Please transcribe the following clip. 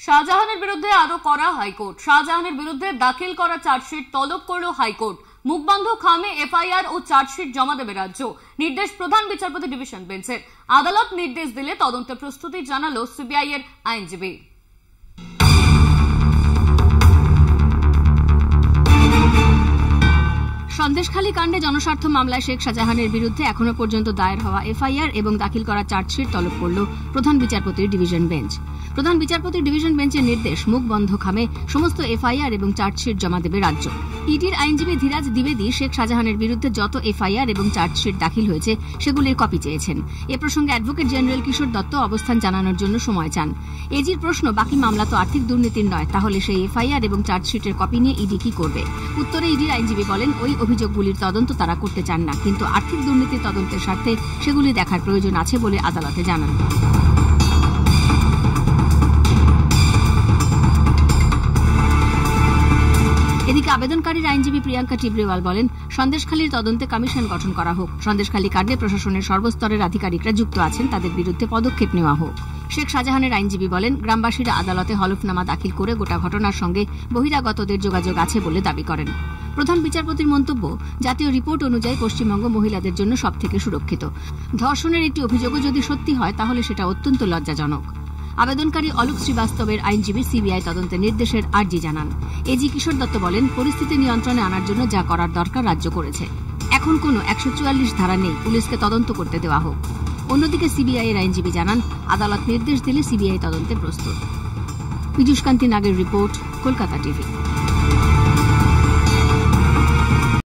শাহজাহানের বিরুদ্ধে আরো করা হাইকোর্ট। শাহজাহানের বিরুদ্ধে দাখিল করা চার্জশিট তলব করল হাইকোর্ট। মুখবন্ধ খামে এফআইআর ও চার্জশিট জমা দেবে রাজ্য। নির্দেশ প্রধান বিচারপতি ডিভিশন বেঞ্চের। আদালত নির্দেশ দিলে তদন্তের প্রস্তুতি জানালো সিবিআই এর আইনজীবী। সন্দেশখালী কাণ্ডে জনস্বার্থ মামলায় শেখ শাহজাহানের বিরুদ্ধে এখনো পর্যন্ত দায়ের হওয়া এফআইআর এবং দাখিল করা চার্জশিট তলব করল প্রধান বিচারপতির ডিভিশন বেঞ্চ। প্রধান বিচারপতির ডিভিশন বেঞ্চের নির্দেশ, মুখ বন্ধ খামে সমস্ত এফআইআর এবং চার্জশিট জমা দেবে রাজ্য। ইডির আইনজীবী ধীরাজ দ্বিবেদী শেখ শাহজাহানের বিরুদ্ধে যত এফআইআর এবং চার্জশিট দাখিল হয়েছে সেগুলির কপি চেয়েছেন। এ প্রসঙ্গে অ্যাডভোকেট জেনারেল কিশোর দত্ত অবস্থান জানানোর জন্য সময় চান। এজির প্রশ্ন, বাকি মামলা তো আর্থিক দুর্নীতির নয়, তাহলে সেই এফআইআর এবং চার্জশিটের কপি নিয়ে ইডি কি করবে? উত্তরে ইডির আইনজীবী বলেন, ওই অভিযোগগুলির তদন্ত তারা করতে চান না, কিন্তু আর্থিক দুর্নীতির তদন্তের স্বার্থে সেগুলি দেখার প্রয়োজন আছে বলে আদালতে জানান। এদিকে আবেদনকারীর আইনজীবী প্রিয়াঙ্কা টিবরেওয়াল বলেন, সন্দেশখালীর তদন্তে কমিশন গঠন করা হোক। সন্দেশখালী কাণ্ডে প্রশাসনের সর্বস্তরের আধিকারিকরা যুক্ত আছেন, তাদের বিরুদ্ধে পদক্ষেপ নেওয়া হোক। শেখ শাহজাহানের আইনজীবী বলেন, গ্রামবাসীরা আদালতে হলফনামা দাখিল করে গোটা ঘটনার সঙ্গে বহিরাগতদের যোগাযোগ আছে বলে দাবি করেন। প্রধান বিচারপতির মন্তব্য, জাতীয় রিপোর্ট অনুযায়ী পশ্চিমবঙ্গ মহিলাদের জন্য সবথেকে সুরক্ষিত। ধর্ষণের একটি অভিযোগও যদি সত্যি হয় তাহলে সেটা অত্যন্ত লজ্জাজনক। আবেদনকারী অলোক শ্রীবাস্তবের আইনজীবী সিবিআই তদন্তের নির্দেশের আর্জি জানান। এজি কিশোর দত্ত বলেন, পরিস্থিতি নিয়ন্ত্রণে আনার জন্য যা করার দরকার রাজ্য করেছে। এখন কোনো 144 ধারা নেই, পুলিশকে তদন্ত করতে দেওয়া হোক। অন্যদিকে সিবিআই এর আইনজীবী জানান, আদালত নির্দেশ দিলে সিবিআই তদন্তে প্রস্তুত। পীযূষ কান্তি নাগের রিপোর্ট, কলকাতা টিভি।